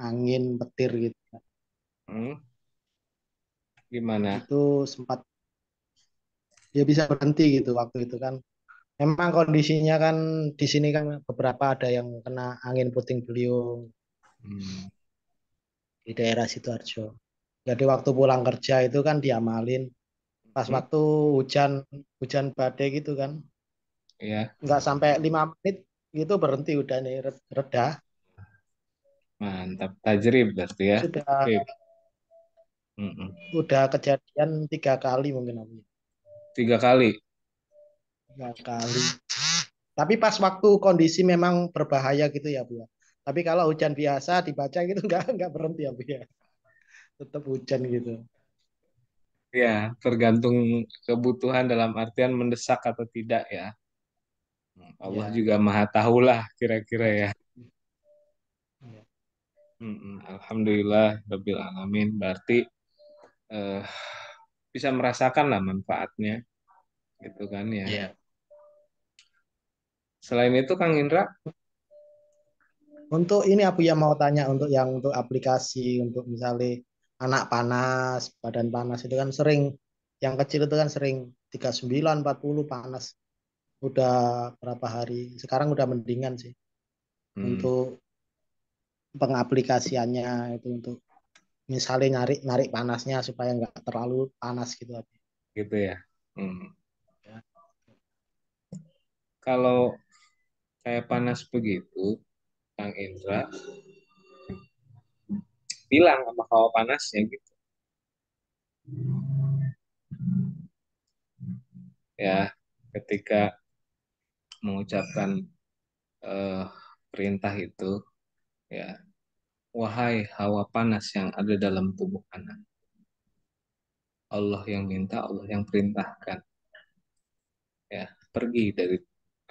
angin petir gitu. Hmm, gimana? Itu sempat dia bisa berhenti gitu waktu itu kan. Memang kondisinya kan di sini kan beberapa ada yang kena angin puting beliung Hmm, di daerah Sidoarjo. Jadi waktu pulang kerja itu kan diamalin pas hmm, waktu hujan hujan badai gitu kan. ya, Nggak sampai 5 menit gitu berhenti udah nih reda. mantap. Tajrib berarti ya. Sudah Sip. Mm-mm. udah kejadian 3 kali mungkin Om. 3 kali. 3 kali. Tapi pas waktu kondisi memang berbahaya gitu ya Bu ya. Tapi kalau hujan biasa dibaca gitu nggak berhenti ya Bu ya. Tetap hujan gitu. Ya, tergantung kebutuhan dalam artian mendesak atau tidak ya. Allah Ya. juga maha tahu lah kira-kira ya. Ya. Alhamdulillah, Rabbil Alamin. Berarti eh, bisa merasakan lah manfaatnya, gitu kan ya. Ya. Selain itu, Kang Indra, Untuk ini aku yang mau tanya untuk yang untuk aplikasi untuk misalnya anak panas, badan panas itu kan sering yang kecil itu kan sering 39, 40 panas. Udah berapa hari. Sekarang udah mendingan sih hmm, untuk pengaplikasiannya itu untuk misalnya nyari narik panasnya supaya nggak terlalu panas gitu. gitu ya. Hmm. Ya. Kalau kayak panas begitu, Kang Indra bilang sama kawah panasnya gitu. Ya, ketika mengucapkan eh, perintah itu, ya, wahai hawa panas yang ada dalam tubuh anak. Allah yang minta, Allah yang perintahkan. Ya, pergi dari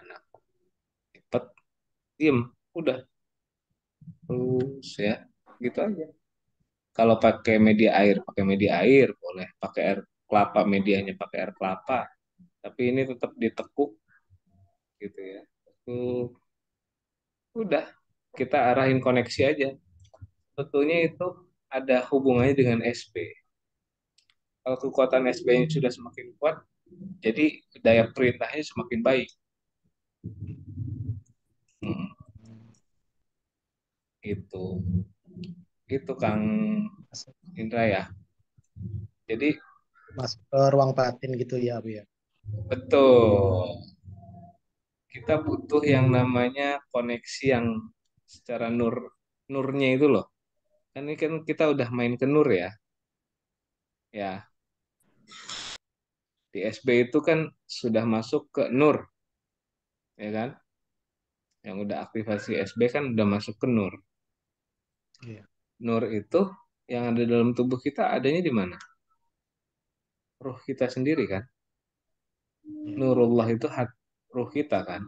anak. Cepet, diem, udah, terus ya, gitu aja. Kalau pakai media air boleh, pakai air kelapa, medianya pakai air kelapa. Tapi ini tetap ditekuk gitu ya. Tekuk, udah, kita arahin koneksi aja. Tentunya itu ada hubungannya dengan SB. Kalau kekuatan SB-nya sudah semakin kuat, jadi daya perintahnya semakin baik. Hmm, itu, itu Kang Masuk, Indra ya. Jadi masuk ke ruang batin gitu ya Bu ya. betul, kita butuh yang namanya koneksi yang secara nurnya itu loh. Kan ini kan kita udah main ke nur ya. Ya, di SB itu kan sudah masuk ke nur, ya kan? Yang udah aktivasi SB kan udah masuk ke nur. Iya. Nur itu yang ada dalam tubuh kita adanya di mana? Ruh kita sendiri kan. Iya. Nurullah itu ruh kita kan.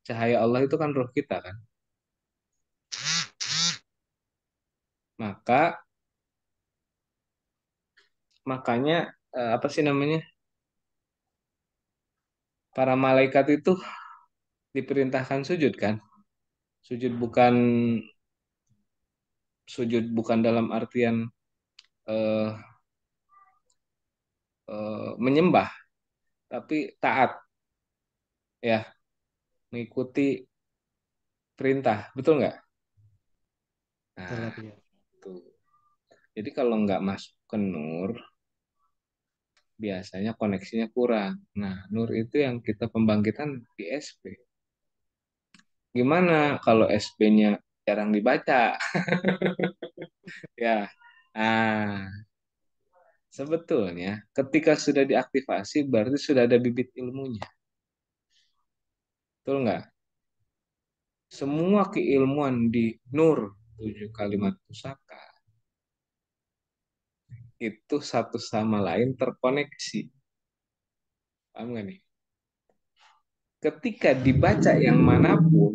Cahaya Allah itu kan ruh kita kan. Maka makanya apa sih namanya? Para malaikat itu diperintahkan sujud kan. Sujud bukan sujud bukan dalam artian eh, menyembah, tapi taat ya, mengikuti perintah, betul nggak? Betul Nah, lah Bu ya. tuh. Jadi kalau nggak masuk ke nur, biasanya koneksinya kurang. Nah, nur itu yang kita pembangkitan di SP. Gimana kalau SP-nya jarang dibaca? Ya, nah, sebetulnya ketika sudah diaktifasi berarti sudah ada bibit ilmunya, betul nggak? Semua keilmuan di Nur 7 kalimat pusaka itu satu sama lain terkoneksi. Paham nggak nih? Ketika dibaca yang manapun,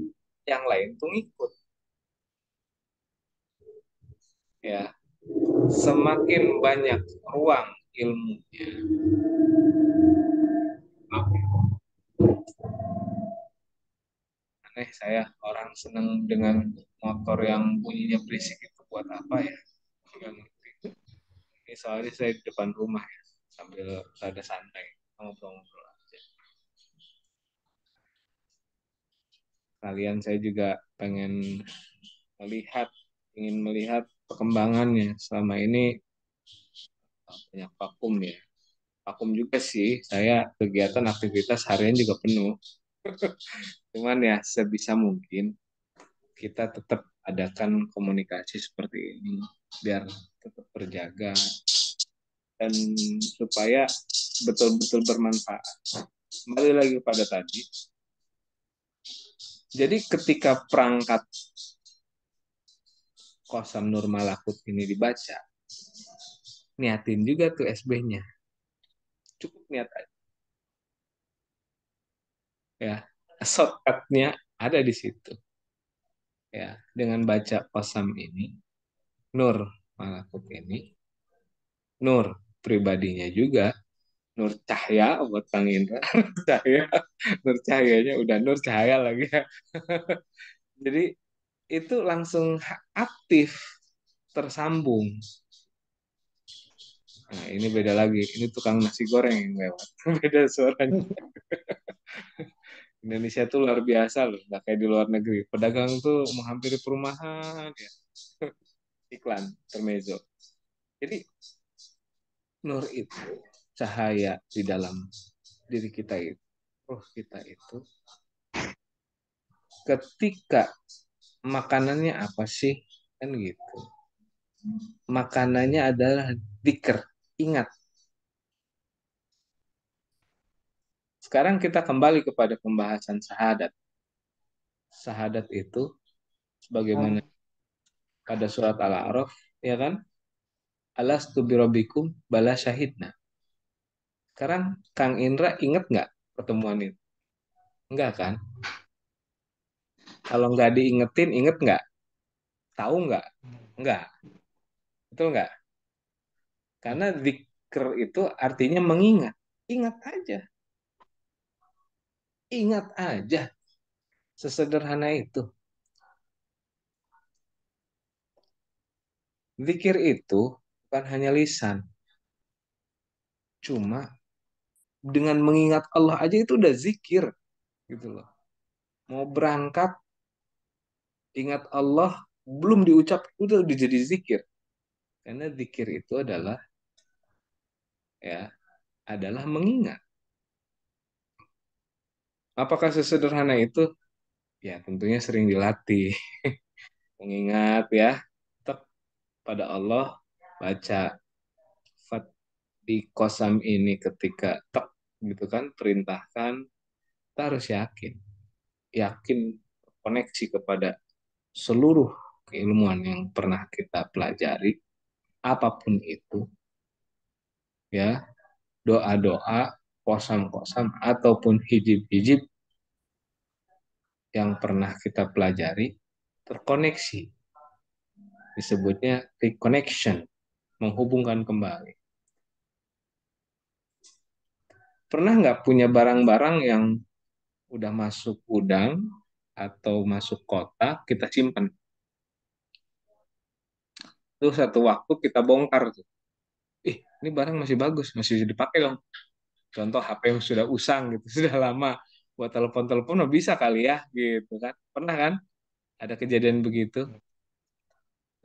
yang lain tuh ngikut. Ya, semakin banyak ruang ilmunya. Aneh saya orang senang dengan motor yang bunyinya berisik itu buat apa ya? Nggak ngerti. Ini soalnya saya di depan rumah ya, sambil rada santai ngobrol-ngobrol aja. Kalian saya juga pengen melihat, ingin melihat perkembangannya. Selama ini banyak vakum ya. Vakum juga sih, saya kegiatan aktivitas harian juga penuh. Cuman ya sebisa mungkin kita tetap adakan komunikasi seperti ini biar tetap terjaga dan supaya betul-betul bermanfaat. Kembali lagi pada tadi. Jadi ketika perangkat Qasam Nur Malakut ini dibaca, niatin juga tuh SB-nya. Cukup niat aja ya. Shortcut-nya ada di situ. Ya, dengan baca Qasam ini, Nur Malakut ini, Nur pribadinya juga, Nur Cahya buat Kang Indra, Cahya, Nur Cahyanya udah Nur Cahaya lagi ya. Jadi itu langsung aktif, tersambung. Nah, ini beda lagi. Ini tukang nasi goreng yang lewat. Beda suaranya. Indonesia tuh luar biasa loh, nggak kayak di luar negeri. Pedagang tuh menghampiri perumahan, ya. Iklan, termezzo. Jadi nur itu cahaya di dalam diri kita itu, roh kita itu. Ketika makanannya apa sih? Kan gitu. Makanannya adalah dzikir, ingat. Sekarang kita kembali kepada pembahasan syahadat. Syahadat itu sebagaimana pada surat Al-A'raf, ya kan? Alastu birabbikum bala syahidna. Sekarang Kang Indra inget nggak pertemuan itu? Enggak kan? Kalau nggak diingetin, inget nggak? Tahu nggak? Enggak. Betul nggak? Karena zikr itu artinya mengingat. Ingat aja. Ingat aja. Sesederhana itu. Zikir itu bukan hanya lisan. Cuma dengan mengingat Allah aja itu udah zikir. Gitu loh. Mau berangkat, ingat Allah, belum diucap, udah jadi zikir. Karena zikir itu ya adalah mengingat. Apakah sesederhana itu? Ya tentunya sering dilatih. Mengingat ya, tetap pada Allah, baca fat di kosam ini ketika tek gitu kan, perintahkan, kita harus yakin. Yakin koneksi kepada seluruh keilmuan yang pernah kita pelajari, apapun itu, ya, doa-doa, kosam-kosam, ataupun hijib-hijib yang pernah kita pelajari, terkoneksi. Disebutnya reconnection, menghubungkan kembali. Pernah nggak punya barang-barang yang udah masuk gudang atau masuk kota, kita simpan? Terus satu waktu kita bongkar tuh. Ini barang masih bagus, masih bisa dipakai dong. Contoh HP yang sudah usang gitu, sudah lama. Buat telepon-telepon oh bisa kali ya, gitu kan. Pernah kan? Ada kejadian begitu.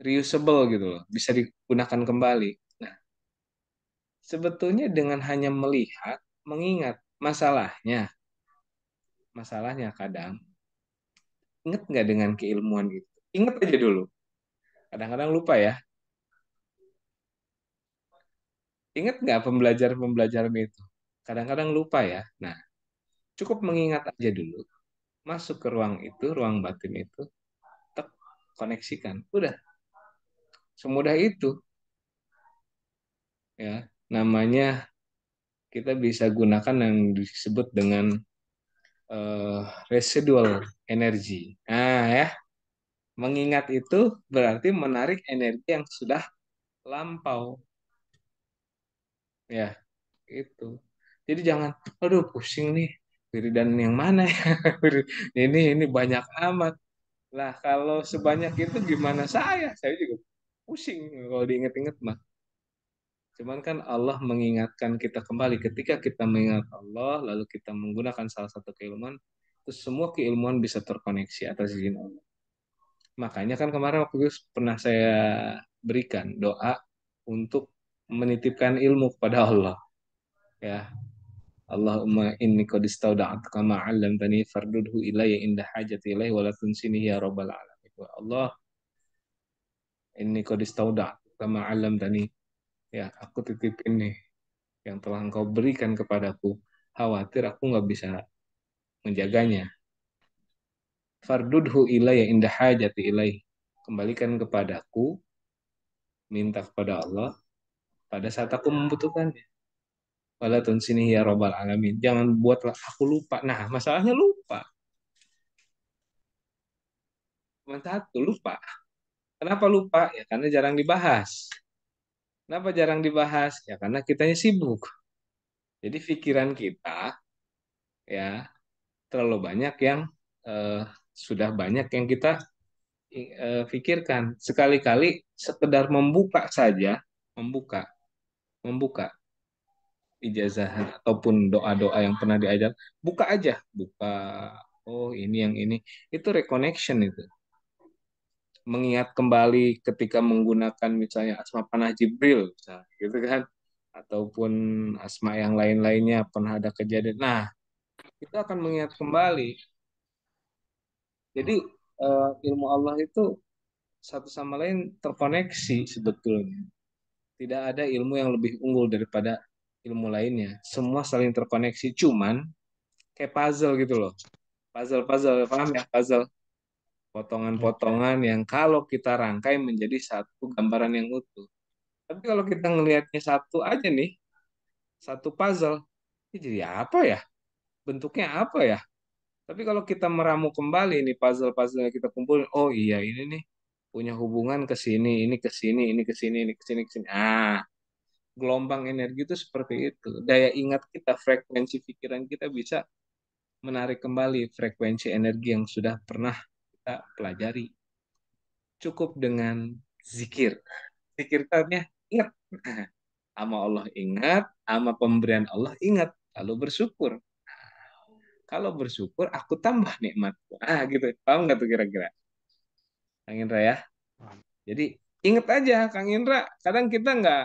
Reusable gitu loh, bisa digunakan kembali. Nah, sebetulnya dengan hanya melihat, mengingat masalahnya kadang ingat nggak dengan keilmuan itu? Ingat aja dulu. Kadang-kadang lupa ya. Ingat nggak pembelajaran-pembelajaran itu? Kadang-kadang lupa ya. Nah, cukup mengingat aja dulu. Masuk ke ruang itu, ruang batin itu, tek, koneksikan. Udah, semudah itu. Ya, namanya kita bisa gunakan yang disebut dengan eh, residual energy. Nah, ya, mengingat itu berarti menarik energi yang sudah lampau. Ya, itu. Jadi jangan, aduh pusing nih, wiridan yang mana ya? Ini banyak amat. Lah kalau sebanyak itu gimana saya? Saya juga pusing kalau diinget-inget mah. Cuman kan Allah mengingatkan kita kembali ketika kita mengingat Allah lalu kita menggunakan salah satu keilmuan, terus semua keilmuan bisa terkoneksi atas izin Allah. Makanya kan kemarin waktu itu pernah saya berikan doa untuk menitipkan ilmu kepada Allah. Ya, Allahumma inni qad istauda'tuka ma 'allamtani fardudhu ilayya inda hajati ilayhi wa la tunsini ya rabbal alamin. Allah, inni qad istauda'tuka ma 'allamtani. Ya, aku titipin nih yang telah engkau berikan kepadaku. Khawatir aku nggak bisa menjaganya. Fardudhu ilayya inda hajati ilaihi. Kembalikan kepadaku, minta kepada Allah pada saat aku membutuhkannya. Wala tunsini ya rabbal alamin. Jangan buatlah aku lupa. Nah, masalahnya lupa. Cuma satu, lupa. Kenapa lupa? Ya karena jarang dibahas. Kenapa jarang dibahas? Ya karena kitanya sibuk. Jadi pikiran kita ya terlalu banyak yang eh, sudah banyak yang kita pikirkan. Sekali-kali sekedar membuka saja, membuka, membuka ijazah ataupun doa-doa yang pernah diajar, buka aja, buka. Oh ini yang ini, itu reconnection itu. Mengingat kembali ketika menggunakan misalnya asma panah Jibril, misalnya, gitu kan, ataupun asma yang lain-lainnya pernah ada kejadian. Nah, itu akan mengingat kembali. Jadi ilmu Allah itu satu sama lain terkoneksi sebetulnya. Tidak ada ilmu yang lebih unggul daripada ilmu lainnya. Semua saling terkoneksi. Cuman kayak puzzle gitu loh. Puzzle-puzzle, paham ya? Puzzle. Ya. Potongan-potongan yang kalau kita rangkai menjadi satu gambaran yang utuh. Tapi kalau kita ngelihatnya satu aja nih, satu puzzle, ini jadi apa ya? Bentuknya apa ya? Tapi kalau kita meramu kembali nih puzzle-puzzle yang kita kumpulin, oh iya ini nih punya hubungan ke sini, ini ke sini, ini ke sini, ini ke sini, ke sini. Ah, gelombang energi itu seperti itu. Daya ingat kita, frekuensi pikiran kita bisa menarik kembali frekuensi energi yang sudah pernah kita pelajari. Cukup dengan zikir. Zikir tadinya ingat. Sama Allah ingat, sama pemberian Allah ingat. Lalu bersyukur. Kalau bersyukur, aku tambah nikmatku. Ah, gitu. Paham nggak tuh kira-kira? Kang Indra ya. Jadi ingat aja, Kang Indra. Kadang kita nggak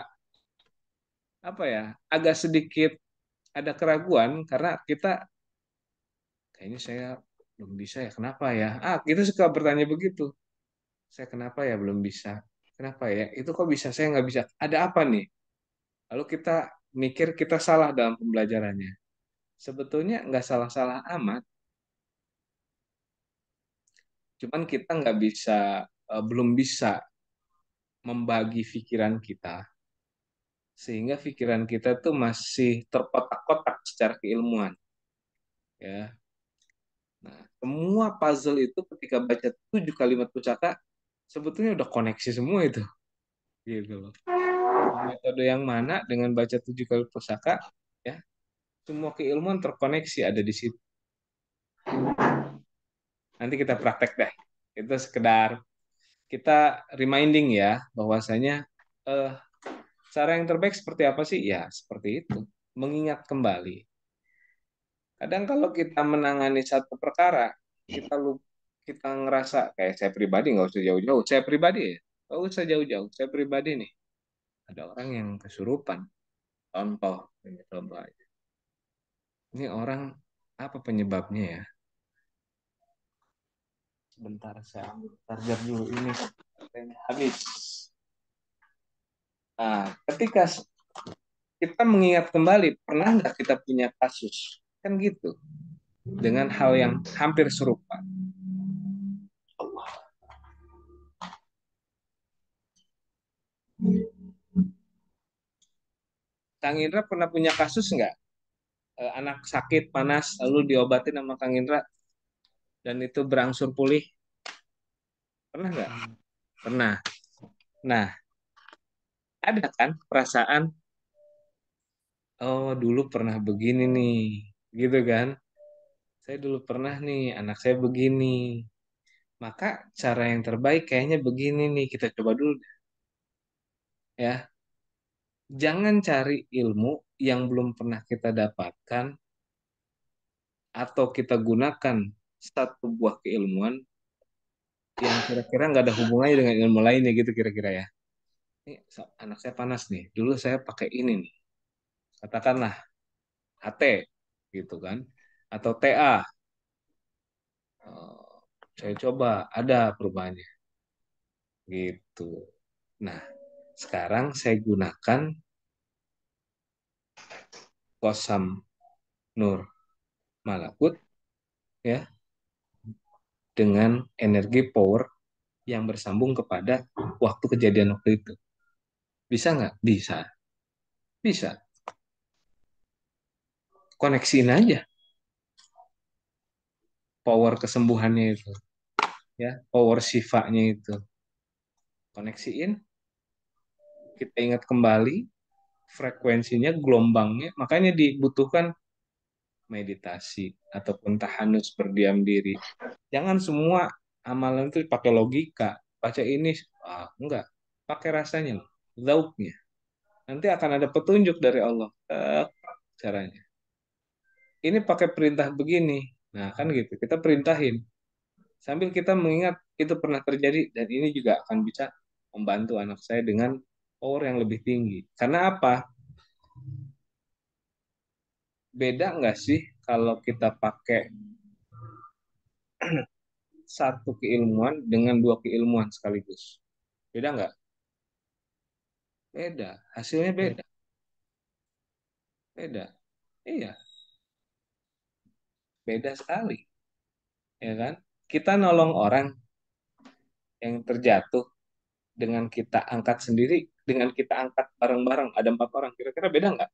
apa ya, agak sedikit ada keraguan karena kita kayaknya saya belum bisa ya. Kenapa ya? Ah, kita suka bertanya begitu. Saya kenapa ya belum bisa? Kenapa ya? Itu kok bisa? Saya nggak bisa. Ada apa nih? Lalu kita mikir kita salah dalam pembelajarannya. Sebetulnya nggak salah-salah amat. Cuman kita nggak bisa, belum bisa membagi pikiran kita. Sehingga pikiran kita tuh masih terkotak-kotak secara keilmuan. Ya. Nah, semua puzzle itu ketika baca 7 kalimat pusaka, sebetulnya udah koneksi semua itu. Gitu loh. Metode yang mana dengan baca 7 kali pusaka, ya, semua keilmuan terkoneksi ada di situ. Nanti kita praktek deh. Itu sekedar kita reminding ya, bahwasanya eh, cara yang terbaik seperti apa sih? Ya, seperti itu. Mengingat kembali. Kadang kalau kita menangani satu perkara, kita lupa, kita ngerasa kayak saya pribadi nggak usah jauh-jauh. Saya pribadi ya, nggak usah jauh-jauh. Saya pribadi nih, ada orang yang kesurupan. Contoh, ini contoh aja. Ini orang apa penyebabnya ya? Sebentar saya ambil charger dulu ini. Baterainya habis. Nah, ketika kita mengingat kembali, pernah nggak kita punya kasus? Kan gitu. Dengan hal yang hampir serupa. Allah. Kang Indra pernah punya kasus nggak? Anak sakit panas lalu diobatin sama Kang Indra dan itu berangsur pulih? Pernah nggak? Pernah. Nah, ada kan perasaan, oh dulu pernah begini nih, gitu kan? Saya dulu pernah nih, anak saya begini. Maka cara yang terbaik kayaknya begini nih, kita coba dulu deh, ya. Jangan cari ilmu yang belum pernah kita dapatkan atau kita gunakan satu buah keilmuan yang kira-kira nggak ada hubungannya dengan ilmu lainnya gitu kira-kira ya. Ini anak saya panas nih. Dulu saya pakai ini nih. Katakanlah AT gitu kan. Atau TA. Eh, saya coba ada perubahannya gitu. Nah, sekarang saya gunakan Kosam Nur Malakut ya dengan energi power yang bersambung kepada waktu kejadian waktu itu. Bisa nggak? Bisa. Bisa. Koneksiin aja power kesembuhannya itu ya, power sifanya itu. Koneksiin, kita ingat kembali frekuensinya, gelombangnya, makanya dibutuhkan meditasi ataupun tahanus berdiam diri. Jangan semua amalan itu pakai logika, baca ini, enggak, pakai rasanya, zauknya. Nanti akan ada petunjuk dari Allah. Caranya. Ini pakai perintah begini. Nah, kan gitu. Kita perintahin. Sambil kita mengingat itu pernah terjadi dan ini juga akan bisa membantu anak saya dengan power yang lebih tinggi. Karena apa? Beda nggak sih kalau kita pakai satu keilmuan dengan dua keilmuan sekaligus? Beda nggak? Beda. Hasilnya beda. Beda. Iya, beda sekali. Ya kan? Kita nolong orang yang terjatuh dengan kita angkat sendiri, dengan kita angkat bareng-bareng, ada 4 orang. Kira-kira beda nggak?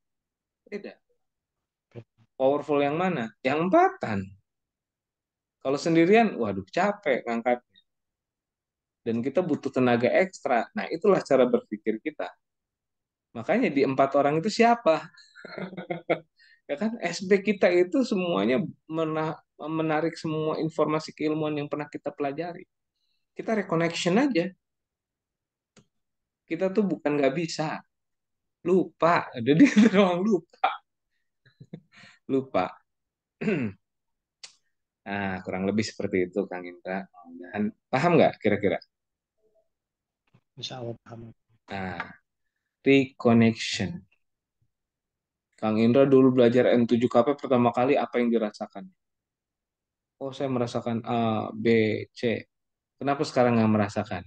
Beda. Powerful yang mana? Yang empatan. Kalau sendirian, waduh capek ngangkat. Dan kita butuh tenaga ekstra. Nah, itulah cara berpikir kita. Makanya di 4 orang itu siapa? Ya kan, SB kita itu semuanya menarik semua informasi keilmuan yang pernah kita pelajari. Kita reconnection aja. Kita tuh bukan nggak bisa, lupa. Jadi kita doang lupa, lupa. Nah, kurang lebih seperti itu, Kang Indra. Dan paham nggak kira-kira? Insya Allah paham. Nah, reconnection. Kang Indra dulu belajar N7KP pertama kali apa yang dirasakan? Oh, saya merasakan A, B, C. Kenapa sekarang nggak merasakan?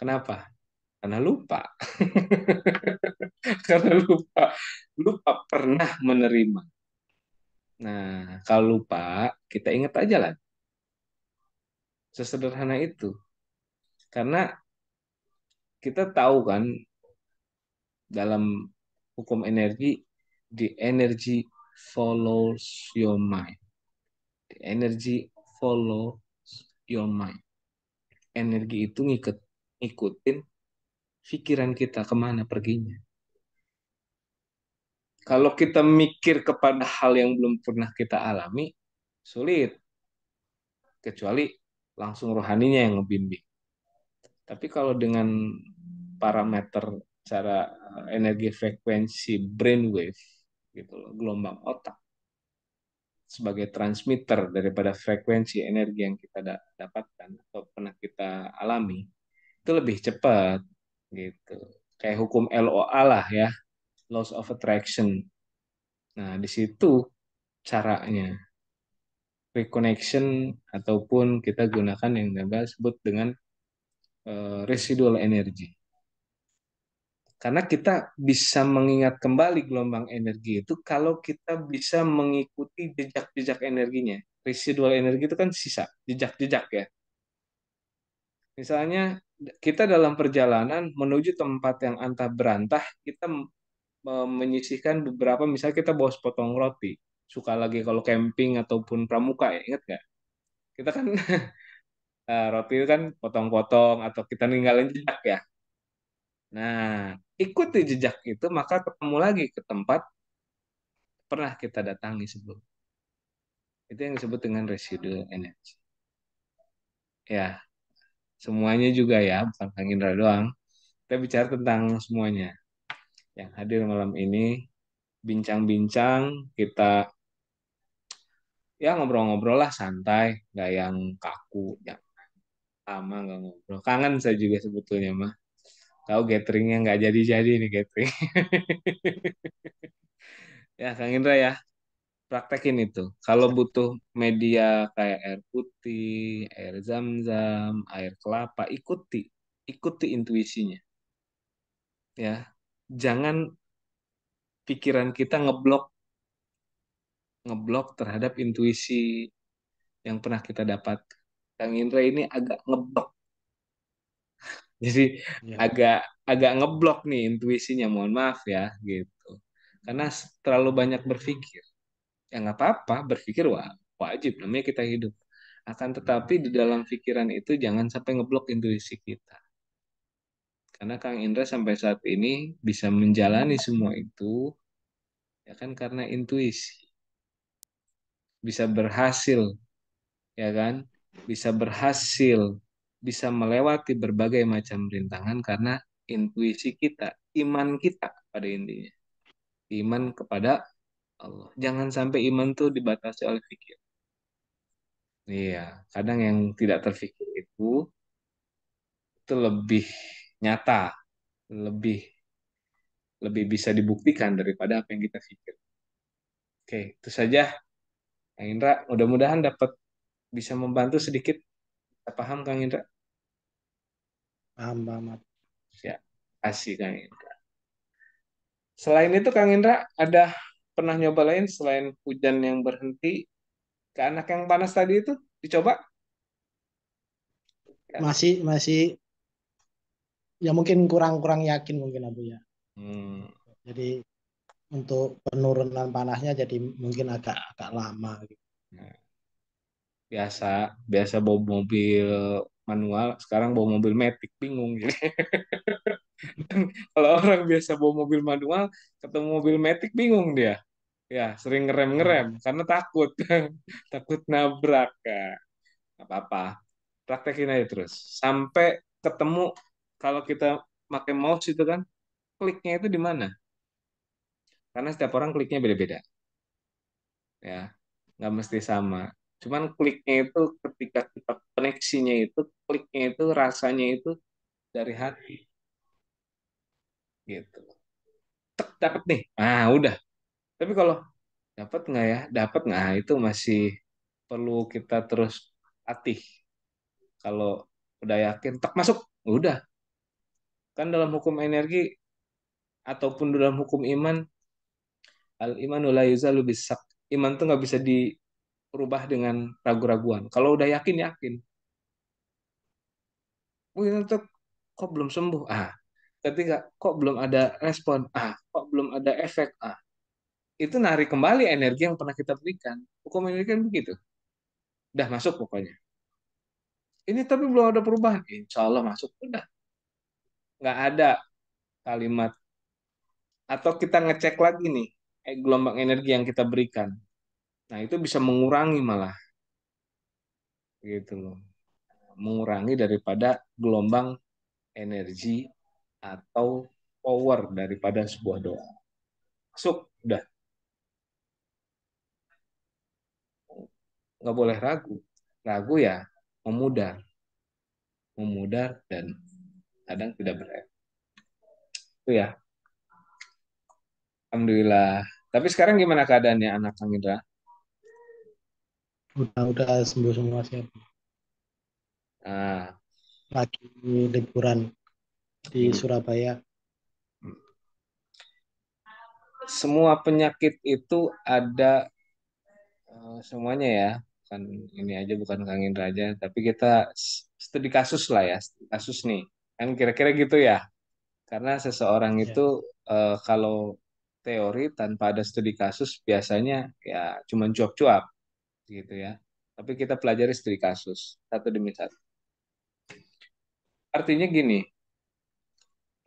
Kenapa? Karena lupa. Karena lupa. Lupa pernah menerima. Nah, kalau lupa, kita ingat aja lah. Sesederhana itu. Karena kita tahu kan dalam hukum energi, the energy follows your mind. The energy follows your mind. Energi itu ngikutin pikiran kita kemana perginya. Kalau kita mikir kepada hal yang belum pernah kita alami, sulit. Kecuali langsung rohaninya yang ngebimbing. Tapi kalau dengan parameter cara energi frekuensi brainwave, gitu loh, gelombang otak, sebagai transmitter daripada frekuensi energi yang kita dapatkan atau pernah kita alami, itu lebih cepat gitu. Kayak hukum LOA lah ya, laws of attraction. Nah, di situ caranya reconnection ataupun kita gunakan yang disebut dengan residual energy. Karena kita bisa mengingat kembali gelombang energi itu kalau kita bisa mengikuti jejak-jejak energinya. Residual energi itu kan sisa, jejak-jejak ya. Misalnya kita dalam perjalanan menuju tempat yang antah berantah, kita menyisihkan beberapa, misalnya kita bawa sepotong roti. Suka lagi kalau camping ataupun pramuka ya, ingat nggak? Kita kan roti itu kan potong-potong atau kita ninggalin jejak ya. Nah, ikuti jejak itu maka ketemu lagi ke tempat pernah kita datangi sebelum. Itu yang disebut dengan residual energy. Ya, semuanya juga ya, bukan Kang Indra doang. Kita bicara tentang semuanya yang hadir malam ini, bincang-bincang, kita ya ngobrol-ngobrol lah santai, nggak yang kaku, yang lama nggak ngobrol. Kangen saya juga sebetulnya mah. Tahu gatheringnya nggak jadi-jadi nih gathering. Ya, Kang Indra ya, praktekin itu. Kalau Siap. butuh media kayak air putih, air zam-zam, air kelapa, ikuti intuisinya. Ya, jangan pikiran kita ngeblok terhadap intuisi yang pernah kita dapat. Kang Indra ini agak ngeblok, jadi Ya. agak agak ngeblok nih intuisinya. Mohon maaf ya, gitu. Karena terlalu banyak berpikir. Ya nggak apa-apa, berpikir wajib, namanya kita hidup. Akan tetapi di dalam pikiran itu jangan sampai ngeblok intuisi kita. Karena Kang Indra sampai saat ini bisa menjalani semua itu, ya kan karena intuisi. Bisa berhasil, ya kan? Bisa berhasil, bisa melewati berbagai macam rintangan karena intuisi kita, iman kita pada intinya. Iman kepada Allah. Jangan sampai iman tuh dibatasi oleh pikir. Iya, kadang yang tidak terfikir itu lebih nyata, lebih lebih bisa dibuktikan daripada apa yang kita pikir. Oke, itu saja, Kang Indra. Mudah-mudahan dapat bisa membantu sedikit. Kita paham, Kang Indra? Paham, paham. Ya, kasih Kang Indra. Selain itu, Kang Indra, ada pernah nyoba lain selain hujan yang berhenti ke anak yang panas tadi itu? Dicoba? Ya. Masih ya mungkin kurang-kurang yakin mungkin Abu ya. Hmm, Jadi untuk penurunan panasnya jadi mungkin agak agak lama gitu. nah, biasa, biasa bawa mobil manual, sekarang bawa mobil matic, bingung gitu. Kalau orang biasa bawa mobil manual, ketemu mobil matic, bingung dia. Ya, sering ngerem-ngerem Ya. karena takut, takut nabrak. Kak. Nggak apa-apa, praktekin aja terus. Sampai ketemu, kalau kita pakai mouse itu kan, kliknya itu di mana? Karena setiap orang kliknya beda-beda, ya, nggak mesti sama. Cuman kliknya itu ketika kita koneksinya itu, kliknya itu rasanya itu dari hati, gitu. Dapat nih, udah. Tapi kalau dapat nggak ya, dapat nggak, itu masih perlu kita terus latih. Kalau udah yakin, tak masuk, udah. Kan dalam hukum energi ataupun dalam hukum iman, al imanu la yuzalu bisak. Iman tuh nggak bisa dirubah dengan ragu-raguan. Kalau udah yakin, yakin. Wih, itu kok belum sembuh? Ketika kok belum ada respon? Kok belum ada efek? Itu narik kembali energi yang pernah kita berikan. Hukum energi kan begitu. Udah masuk pokoknya. Ini tapi belum ada perubahan. Insya Allah masuk. Udah. Nggak ada kalimat. Atau kita ngecek lagi nih, gelombang energi yang kita berikan. Nah, itu bisa mengurangi malah. Gitu loh. Mengurangi daripada gelombang energi atau power daripada sebuah doa. Masuk. Udah. Nggak boleh ragu. Ragu ya memudar. Memudar dan kadang tidak berefek. Itu ya. Alhamdulillah. Tapi sekarang gimana keadaannya anak Kang Indra? Udah sembuh semua sih Abu. Nah, Lagi liburan di ini Surabaya. semua penyakit itu ada, semuanya ya. Bukan ini aja, bukan Kang Indra aja, tapi kita studi kasus lah ya, studi kasus nih. Kan kira-kira gitu ya. Karena seseorang Ya. itu kalau teori tanpa ada studi kasus biasanya ya cuma cuap-cuap gitu ya. Tapi kita pelajari studi kasus satu demi satu. Artinya gini,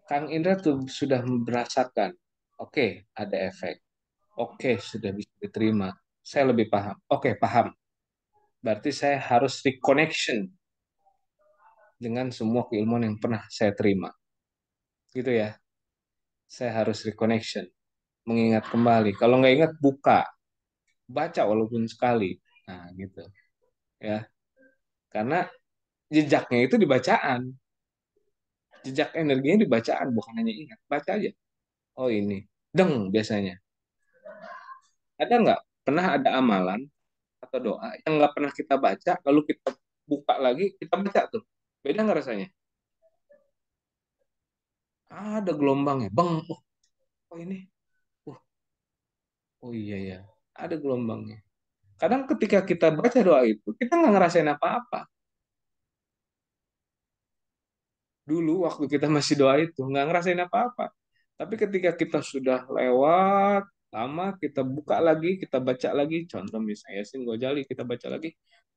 Kang Indra tuh sudah merasakan, oke, ada efek, oke, sudah bisa diterima, saya lebih paham, oke, paham, berarti saya harus reconnection, dengan semua keilmuan yang pernah saya terima. Gitu ya. Saya harus reconnection, mengingat kembali. Kalau nggak ingat, buka, baca walaupun sekali. Nah, gitu ya. Karena jejaknya itu di bacaan. Jejak energinya di bacaan, bukan hanya ingat. Baca aja. Oh ini. Deng biasanya. Ada nggak? Pernah ada amalan atau doa yang nggak pernah kita baca, lalu kita buka lagi, kita baca tuh. Beda nggak rasanya? Ada gelombangnya. Bang. Oh, oh ini. Oh, oh iya ya. Ada gelombangnya. Kadang ketika kita baca doa itu, kita nggak ngerasain apa-apa. Dulu waktu kita masih doa itu, nggak ngerasain apa-apa. Tapi ketika kita sudah lewat, lama, kita buka lagi, kita baca lagi. Contoh misalnya Yasin Gojali, kita baca lagi.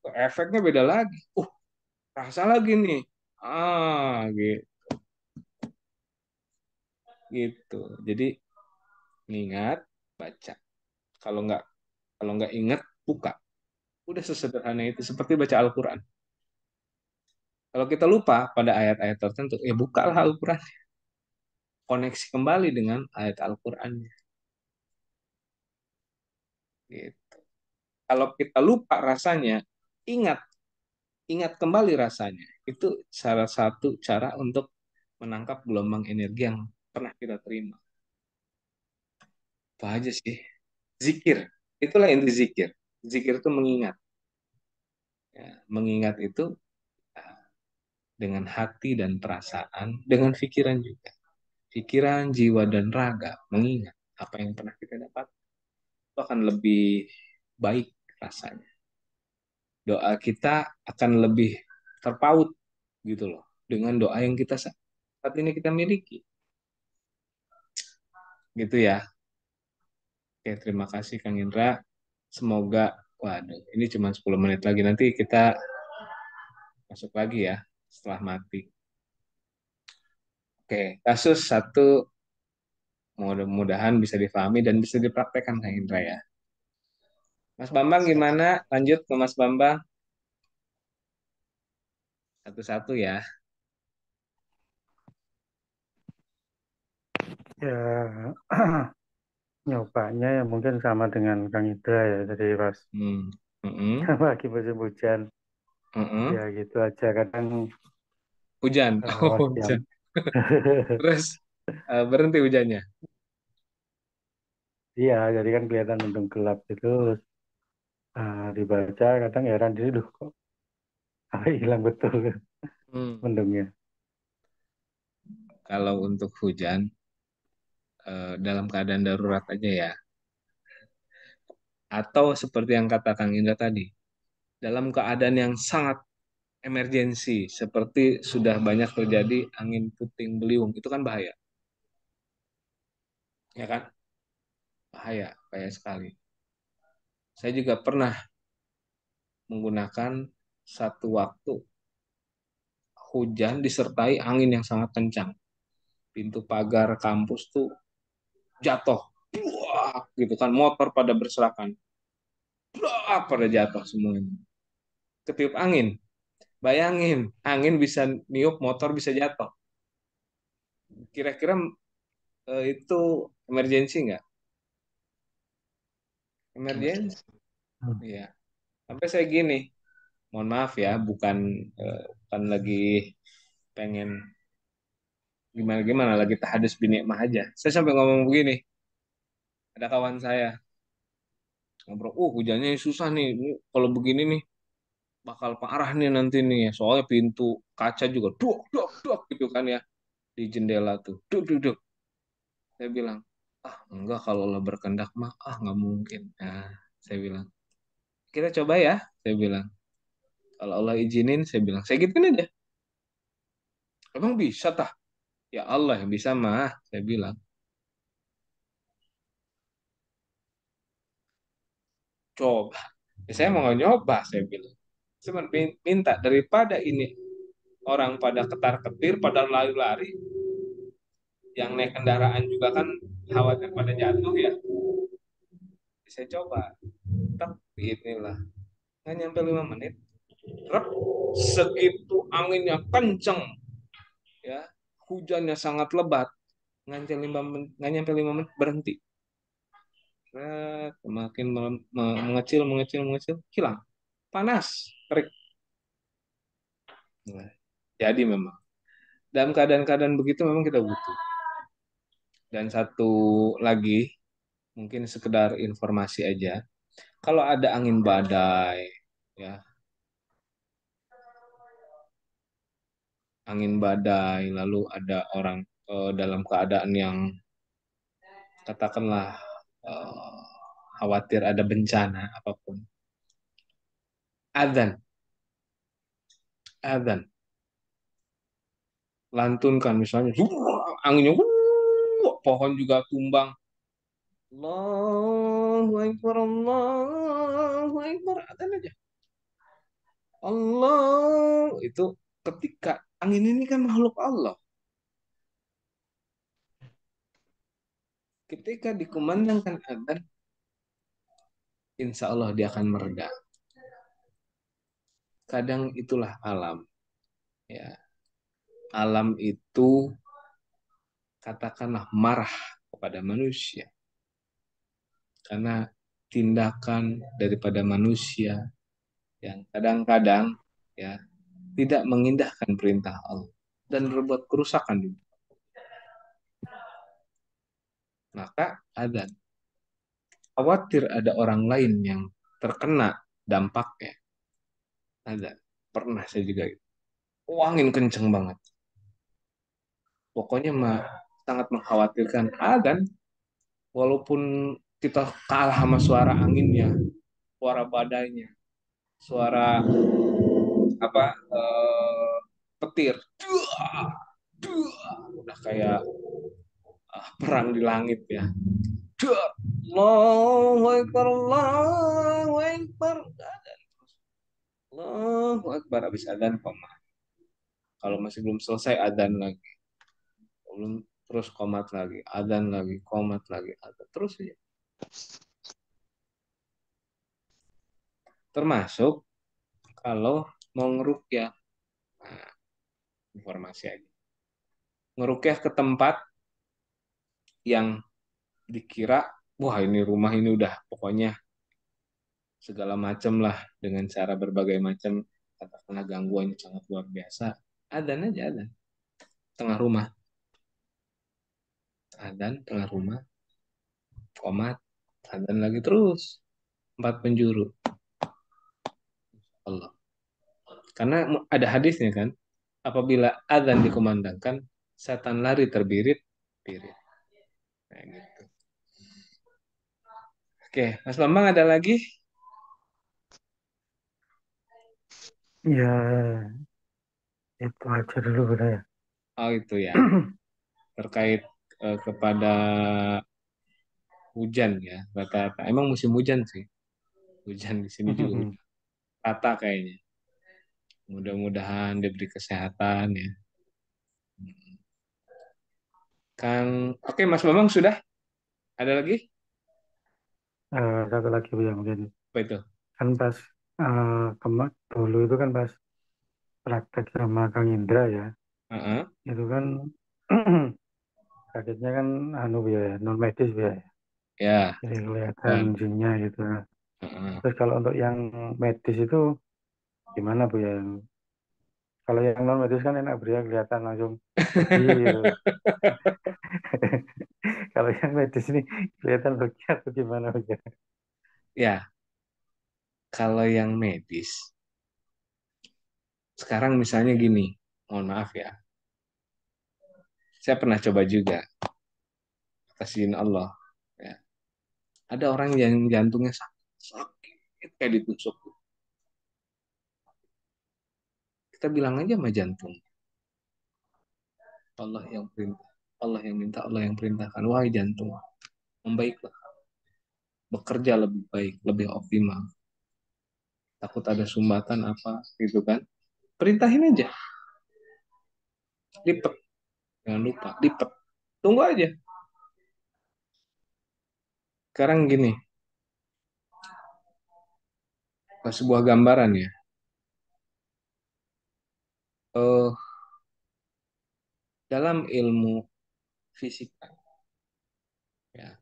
Efeknya beda lagi. Rasa lagi nih. Gitu. Gitu. Jadi ingat, baca. Kalau nggak kalau nggak ingat, buka. Udah sesederhana itu. Seperti baca Al-Quran. Kalau kita lupa pada ayat-ayat tertentu, ya bukalah Al-Quran. Koneksi kembali dengan ayat Al-Quran. Gitu. Kalau kita lupa rasanya, ingat, ingat kembali rasanya. Itu salah satu cara untuk menangkap gelombang energi yang pernah kita terima. Apa aja sih? Zikir. Itulah inti zikir. Zikir itu mengingat. Ya, mengingat itu ah, dengan hati dan perasaan, dengan pikiran juga. Pikiran, jiwa, dan raga mengingat apa yang pernah kita dapat. Itu akan lebih baik rasanya. Doa kita akan lebih terpaut gitu loh dengan doa yang kita saat ini kita miliki. Gitu ya. Oke, terima kasih Kang Indra. Semoga, waduh, ini cuma 10 menit lagi. Nanti kita masuk lagi ya setelah mati. Oke, kasus satu mudah-mudahan bisa difahami dan bisa dipraktekkan Kang Indra ya. Mas Bambang Siap. gimana? Lanjut ke Mas Bambang. Satu-satu ya. Ya, nyobanya ya mungkin sama dengan Kang Ida ya. Jadi pas Hmm. Mm-mm. lagi musim hujan, Mm-mm. ya gitu aja. Kadang Hujan. Oh, pas jam. hujan. Terus berhenti hujannya. Iya, jadi kan kelihatan mendung gelap gitu. Terus, dibaca kadang heran diri, duh kok hilang betul Hmm. mendungnya. Kalau untuk hujan, dalam keadaan darurat aja ya. Atau seperti yang kata Kang Indra tadi, dalam keadaan yang sangat emergensi, seperti sudah banyak terjadi angin puting beliung, itu kan bahaya, ya kan? Bahaya, bahaya sekali. Saya juga pernah menggunakan satu waktu hujan disertai angin yang sangat kencang. Pintu pagar kampus tuh jatuh, wah, gitu kan, motor pada berserakan, wah, pada jatuh semuanya. Ketiup angin, bayangin, angin bisa niup, motor bisa jatuh. Kira-kira itu emergensi nggak? Emergensi, Emergency. Hmm. ya. Sampai saya gini, mohon maaf ya, bukan lagi pengen gimana gimana, lagi tahadus binikmah aja. Saya sampai ngomong begini, ada kawan saya ngobrol, hujannya susah nih, ini kalau begini nih bakal parah nih nanti nih ya. Soalnya pintu kaca juga duk duk duk gitu kan ya di jendela tuh, duk duk duk. Saya bilang, enggak, kalau Allah berkehendak mah nggak mungkin. Nah, saya bilang, kita coba ya, saya bilang. Kalau Allah izinin, saya bilang, saya gituin aja. Emang bisa tah? Ya Allah yang bisa mah, saya bilang. Coba. Ya, saya mau nyoba, saya bilang. Cuman minta daripada ini orang pada ketar-ketir, pada lari-lari, yang naik kendaraan juga kan khawatir pada jatuh ya. Saya coba, tapi inilah nggak nyampe 5 menit. Rep, segitu anginnya kenceng, ya, hujannya sangat lebat, nggak nyampe 5 menit berhenti. Semakin mengecil, mengecil, mengecil, hilang. Panas, terik. Nah, jadi memang dalam keadaan-keadaan begitu memang kita butuh. Dan satu lagi, mungkin sekedar informasi aja. Kalau ada angin badai, ya, angin badai, lalu ada orang dalam keadaan yang katakanlah eh, khawatir ada bencana apapun. Adzan, adzan, lantunkan misalnya, anginnya, pohon juga tumbang. Allahu Akbar, Allahu Akbar, adzan aja. Allah itu ketika angin ini kan makhluk Allah. Ketika dikumandangkan adzan, insya Allah dia akan mereda. Kadang itulah alam. Ya, alam itu katakanlah marah kepada manusia karena tindakan daripada manusia yang kadang-kadang ya tidak mengindahkan perintah Allah dan berbuat kerusakan juga. Maka adzan. Khawatir ada orang lain yang terkena dampaknya. Ada. Pernah saya juga. Angin kenceng banget. Pokoknya mah sangat mengkhawatirkan. Dan walaupun kita kalah sama suara anginnya, suara badainya, suara apa petir, duah, duah, udah kayak perang di langit ya. Duah, Allahu Akbar, Allahu Akbar. Allahu Akbar habis adzan komat. Kalau masih belum selesai adzan lagi. Belum terus komat lagi, adzan lagi, komat lagi, adzan terus aja. Termasuk kalau mau ngerukyah. Nah, informasi aja. Ngerukyah ke tempat yang dikira wah ini rumah ini udah pokoknya segala macam lah dengan cara berbagai macam katakanlah gangguannya sangat luar biasa. Adzan aja adzan tengah rumah. Adzan tengah rumah, komat, adzan lagi terus. 4 penjuru. Allah. Karena ada hadisnya kan, apabila adzan dikumandangkan, setan lari terbirit-birit. Nah, gitu. Oke, Mas Bambang ada lagi? Ya, itu aja dulu udah ya. Oh itu ya, terkait kepada hujan ya, rata-rata. Emang musim hujan sih, hujan di sini juga udah rata kayaknya. Mudah-mudahan diberi kesehatan ya. Kang, oke Mas Bambang sudah? Ada lagi? Satu lagi Bu, yang mungkin Apa itu? kan pas dulu itu kan pas praktek sama Kang Indra ya, Heeh. itu kan kagetnya kan anu Bu, ya non medis Bu, ya, Ya, jadi kelihatan dan jinnya gitu. heeh. Terus kalau untuk yang medis itu gimana Bu ya? Kalau yang non medis kan enak Bu ya, kelihatan langsung pergi gitu. Kalau yang medis ini kelihatan pergi atau gimana Bu ya? Ya, kalau yang medis, sekarang misalnya gini, mohon maaf ya, saya pernah coba juga atas izin Allah. Ya. Ada orang yang jantungnya sakit, sakit kayak ditusuk. Kita bilang aja sama jantung, Allah yang perintah, Allah yang minta, Allah yang perintahkan. Wahai jantung, membaiklah, bekerja lebih baik, lebih optimal. Takut ada sumbatan apa gitu kan? Perintahin aja, lipet, jangan lupa, lipet. Tunggu aja. Sekarang gini, sebuah gambaran ya. eh, dalam ilmu fisika, ya,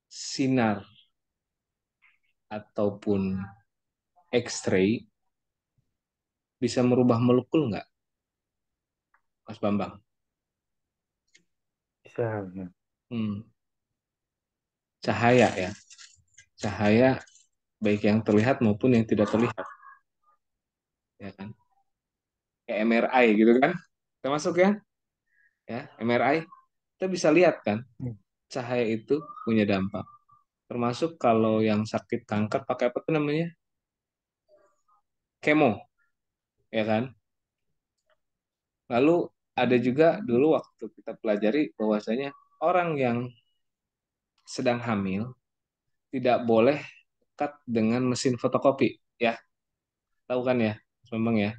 sinar ataupun X-ray bisa merubah molekul nggak, Mas Bambang? Bisa. Ya. Hmm, cahaya ya, cahaya baik yang terlihat maupun yang tidak terlihat, ya kan? Kayak MRI gitu kan, termasuk ya MRI kita bisa lihat kan, Hmm. cahaya itu punya dampak. Termasuk kalau yang sakit kanker pakai apa tuh namanya? Kemo, ya kan? Lalu ada juga dulu waktu kita pelajari bahwasanya orang yang sedang hamil tidak boleh dekat dengan mesin fotokopi, ya. Tahu kan ya, memang ya.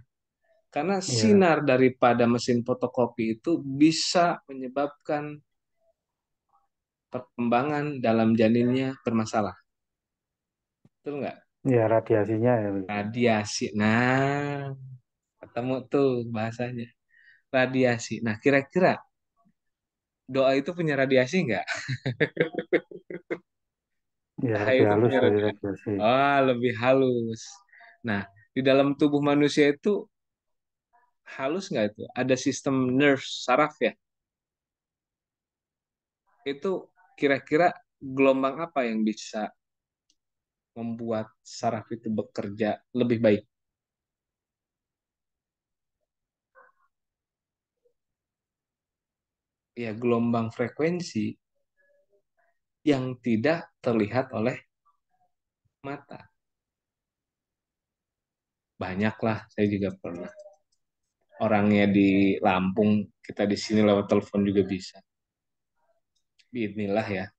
Karena Iya, sinar daripada mesin fotokopi itu bisa menyebabkan perkembangan dalam janinnya bermasalah. Betul nggak? iya radiasinya ya. Radiasi. Nah, ketemu tuh bahasanya. Radiasi. Nah, kira-kira doa itu punya radiasi nggak? Iya Cahaya lebih itu halus punya dari radiasi. radiasi. Ah, lebih halus. Nah, di dalam tubuh manusia itu halus nggak itu? Ada sistem nerve saraf ya. Itu kira-kira gelombang apa yang bisa membuat saraf itu bekerja lebih baik? Ya, gelombang frekuensi yang tidak terlihat oleh mata. Banyak lah, saya juga pernah. Orangnya di Lampung, kita di sini lewat telepon juga bisa. Bismillah ya.